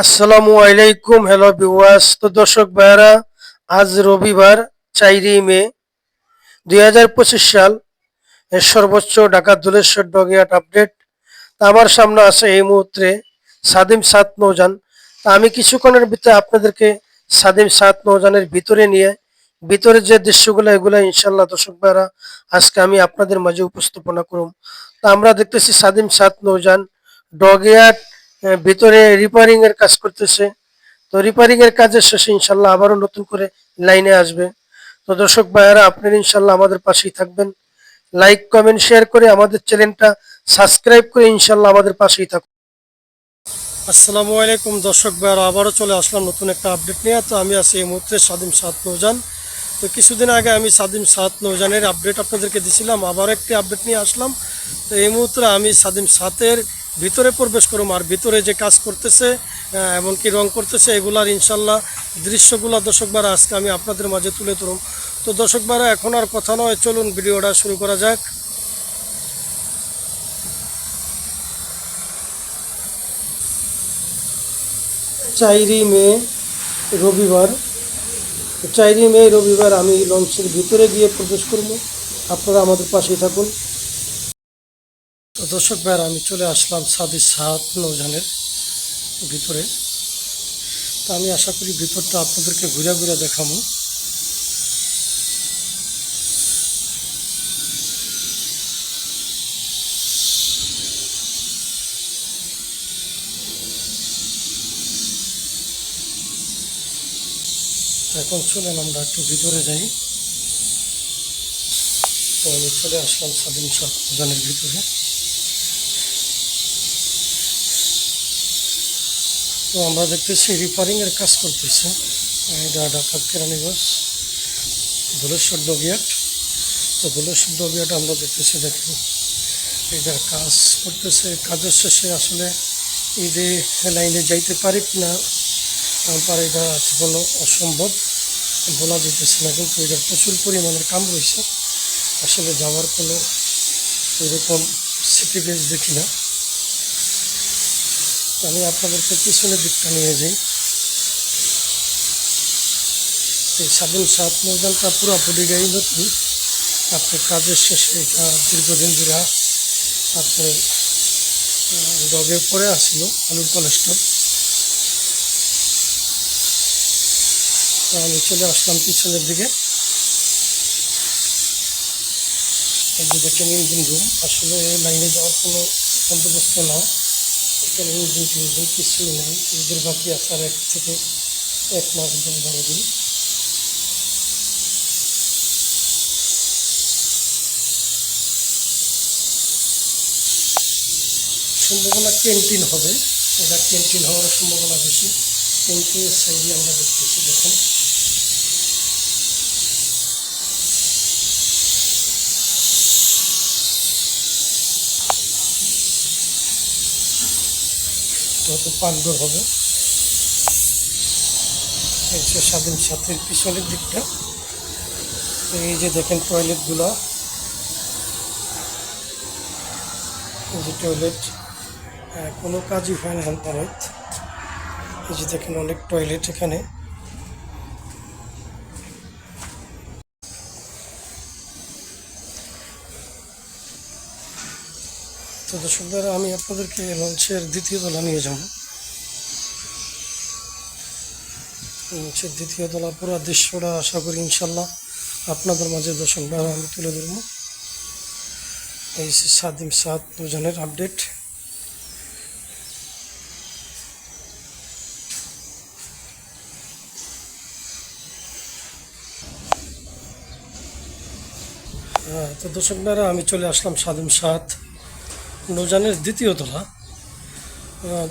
আসসালামু আলাইকুম, hello viewers. তো দর্শক ভাইরা, আজ রবিবার 4 মে 2025 সাল এর সর্বোচ্চ ঢাকা ধলেশ্বর ডগিয়াট আপডেট। তা আমার সামনে আছে এই মুহূর্তে সাদিম সাত নৌজান। তা আমি কিছুক্ষণের ভিতরে আপনাদেরকে সাদিম সাত নৌজানের ভিতরে নিয়ে ভিতরে যে দৃশ্যগুলো এগুলো ইনশাল্লাহ দর্শক ভাইরা আজকে আমি আপনাদের মাঝে উপস্থাপনা করব। তা আমরা দেখতেছি সাদিম সাত নৌজান ডগিয়াট ভিতরে রিপেয়ারিং এর কাজ করতেছে। তো রিপেয়ারিং এর কাজের শেষে ইনশাল্লাহ আবারও নতুন করে লাইনে আসবে। তো দর্শক ভাইয়ারা, আপনারা ইনশাল্লাহ আমাদের পাশেই থাকবেন। লাইক কমেন্ট শেয়ার করে আমাদের চ্যানেলটা সাবস্ক্রাইব করে ইনশাল্লাহ আমাদের পাশেই থাকুন। আসসালামু আলাইকুম দর্শক ভাইয়ারা, আবারও চলে আসলাম নতুন একটা আপডেট নিয়ে। তো আমি আছি এই মুহূর্তে সাদিম সাত নৌজান। তো কিছুদিন আগে আমি সাদিম সাত নৌজানের আপডেট আপনাদেরকে দিছিলাম, আবার একটি আপডেট নিয়ে আসলাম। তো এই মুহূর্তে আমি সাদিম সাতের ভিতরে প্রবেশ করুম, আর ভিতরে যে কাজ করতেছে এমনকি রং করতেছে এগুলার ইনশাল্লাহ দৃশ্যগুলো দর্শক ভাইরা আজকে আমি আপনাদের মাঝে তুলে ধরুম। তো দর্শক ভাইরা, এখন আর কথা নয়, চলুন ভিডিওটা শুরু করা যাক। 4 মে রবিবার, 4 মে রবিবার আমি লঞ্চের ভিতরে গিয়ে প্রবেশ করব। আপনারা আমাদের পাশেই থাকুন। তো দর্শক ভাইরা, আমি চলে আসলাম সাদি সাত নৌজানের ভিতরে। তা আমি আশা করি ভিতরটা আপনাদেরকে ঘুরে ঘুরে দেখাবো। এখন চলেন আমরা একটু ভিতরে যাই। তো আমি চলে আসলাম সাদিম সাত নৌজানের ভিতরে। তো আমরা দেখতেছি রিপেয়ারিং এর কাজ করতেছে। এটা ঢাকা কেরানীগঞ্জ ধলেশ্বর ডগিয়াট। তো ধলেশ্বর ডগিয়াট আমরা দেখতেছি, দেখুন এটার কাজ করতেছে। কাজের শেষে আসলে ঈদে লাইনে যাইতে পারি কিনা পারে, এটা কোনো অসম্ভব বলা যেতেছে না, কিন্তু এটার প্রচুর পরিমাণের কাম রয়েছে। আসলে যাওয়ার কোনো এরকম সিটি বেস দেখি না। আমি আপনাদেরকে পিছনের দিকটা নিয়ে যাই। এই সাদিম সাত নৌজানটা পুরাপুরি গাড়ি নতুন। আপনার কাজের শেষে এটা দীর্ঘদিন ধরে আপনার ডগে পরে আসছিল আলুর কলেস্ট্রল। আমি চলে আসলাম পিছনের দিকে। এই যে দেখেন ইঞ্জিন রুম, আসলে লাইনে যাওয়ার কোনো বন্দোবস্ত না। এখানে ইঞ্জিন টিঞ্জিন কিছুই নেই। ঈদের বাকি আছে আর 1 থেকে 1 মাস 10-12 দিন। সম্ভাবনা ক্যান্টিন হবে, এটা ক্যান্টিন হওয়ার সম্ভাবনা বেশি। ক্যান্টিনের সাইডে আমরা দেখতেছি, দেখেন হয়তো পাকঘর হবে। এই যে স্বাধীন সাথের পিছনের দিকটা, এই যে দেখেন টয়লেটগুলা, এই যে টয়লেট কোনো কাজই হয় না হেলপারের। এই যে দেখেন অনেক টয়লেট এখানে। তো দর্শক দ্বারা আমি আপনাদেরকে লঞ্চের দ্বিতীয় তলা নিয়ে যাব। লঞ্চের দ্বিতীয় তলা পুরো দৃশ্যটা আশা করি ইনশাল্লাহ আপনাদের মাঝে দর্শক দ্বারা আমি তুলে ধরবো। এই সাদিম সাত নৌজানের আপডেট। তো দর্শক দ্বারা আমি চলে আসলাম সাদিম সাত নৌজানের দ্বিতীয় তলা।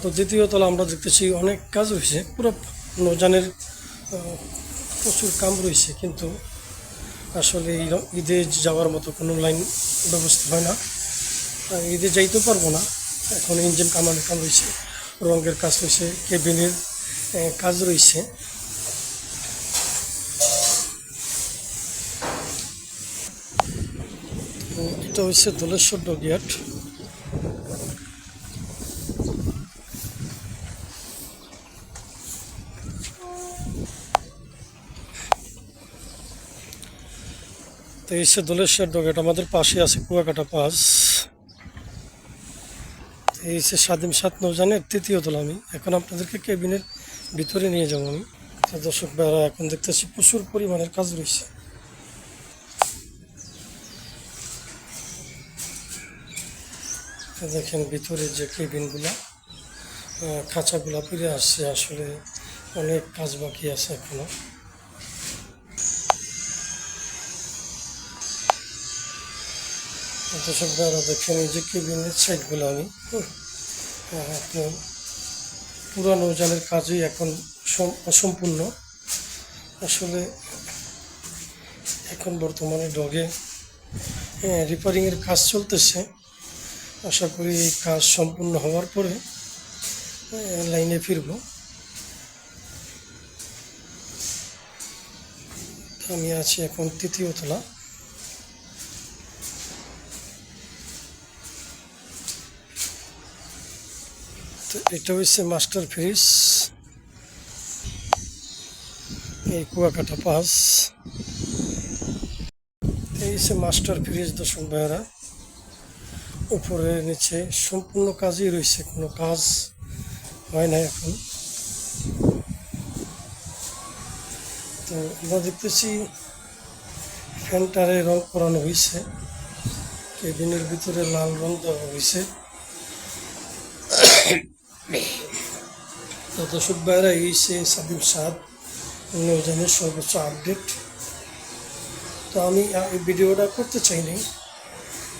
তো দ্বিতীয় তলা আমরা দেখতেছি অনেক কাজ হয়েছে, পুরো নৌজানের প্রচুর কাম রয়েছে, কিন্তু আসলে ঈদে যাওয়ার মতো কোনো লাইন ব্যবস্থা হয় না। ঈদে যাইতে পারবো না। এখন ইঞ্জিন কামানের কাম রয়েছে, রঙের কাজ রয়েছে, কেবিনের কাজ রয়েছে। তো এটা হচ্ছে ধলেশ্বর ডগিয়াট। তো এই সে দোলেশ্বর ডগ, এটা আমাদের পাশে আছে কুয়াকাটা পাস। এই সে স্বাধীন সাত নৌজানের তৃতীয় তলা। আমি এখন আপনাদেরকে কেবিনের ভিতরে নিয়ে যাবো আমি। তো দর্শক ভাইরা, এখন দেখতেছি প্রচুর পরিমাণের কাজ রয়েছে। তো দেখেন ভিতরে যে কেবিনগুলা, খাঁচাগুলা ফিরে আসছে, আসলে অনেক কাজ বাকি আছে এখনো। দর্শক ভাইরা দেখেন এই যে কেবিনের সাইডগুলো আমি আপনার পুরা নৌযানের কাজই এখন অসম্পূর্ণ। আসলে এখন বর্তমানে ডগে রিপেয়ারিংয়ের কাজ চলতেছে। আশা করি এই কাজ সম্পূর্ণ হওয়ার পরে লাইনে ফিরব। আমি আছি এখন তৃতীয় তলা। তো এটা হচ্ছে মাস্টার ফ্রিজ, এই কুয়াকাটা পাস। এই হচ্ছে মাস্টার ফ্রিজ দর্শক ভাইয়েরা। উপরে নিচে সম্পূর্ণ কাজই রয়েছে, কোনো কাজ হয় না এখন। তো আমরা দেখতেছি ফ্যানটারে রং করানো হয়েছে, কেবিনের ভিতরে লাল রং দেওয়া হয়েছে। তো দর্শক ভাইরা, এই সে সাদিম সাদ নৌজানের সর্বোচ্চ আপডেট। তো আমি এই ভিডিওটা করতে চাইনি,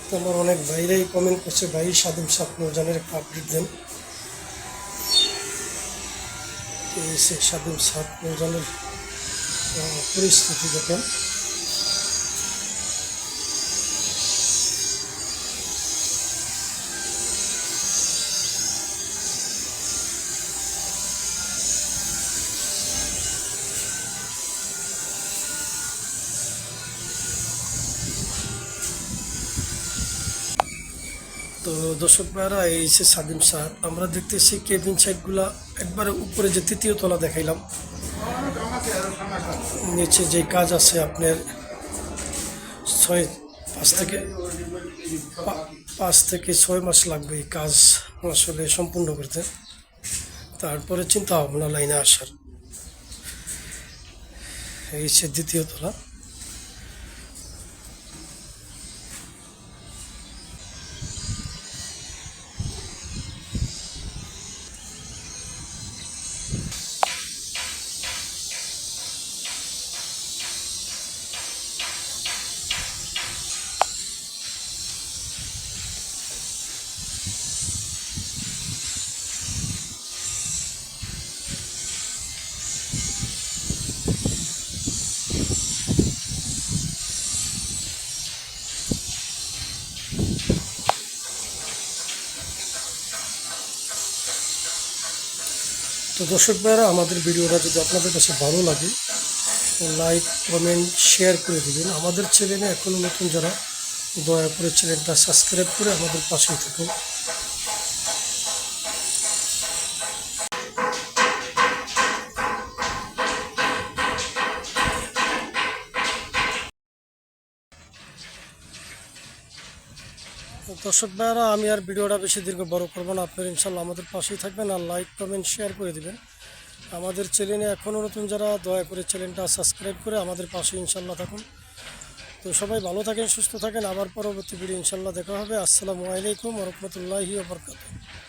তো আমার অনেক ভাইরাই কমেন্ট করছে, ভাই সাদিম সাদ নৌজানের একটা আপডেট দেন। এই সে সাদিম সাদ নৌজানের পরিস্থিতি দেখেন। তো দর্শক ভাইরা, এই যে সাদিম সাদ, আমরা দেখতেছি কেবিন সাইডগুলা একবারে উপরে যে তৃতীয় তলা দেখাইলাম, নিচে যে কাজ আছে আপনার 5 থেকে 6 মাস লাগবে এই কাজ আসলে সম্পূর্ণ করতে। তারপরে চিন্তা ভাবনা লাইনে আসার। এই সে দ্বিতীয় তলা। তো দর্শক ভাইরা, আমাদের ভিডিওটা যদি আপনাদের কাছে ভালো লাগে, লাইক কমেন্ট শেয়ার করে দেবেন। আমাদের চ্যানেলে এখনও নতুন যারা, দয়া করে চ্যানেলটা সাবস্ক্রাইব করে আমাদের পাশেই থাকুন। দর্শক ভাইরা, আমি আর ভিডিওটা বেশি দীর্ঘ বড় করবো না। আপনারা ইনশাল্লাহ আমাদের পাশেই থাকবেন আর লাইক কমেন্ট শেয়ার করে দেবেন। আমাদের চ্যানেলে এখনও নতুন যারা, দয়া করে চ্যানেলটা সাবস্ক্রাইব করে আমাদের পাশে ইনশাল্লাহ থাকুন। তো সবাই ভালো থাকেন, সুস্থ থাকেন। আবার পরবর্তী ভিডিও ইনশাল্লাহ দেখা হবে। আসসালামু আলাইকুম ওয়া রাহমাতুল্লাহি ওয়া বারাকাতুহু।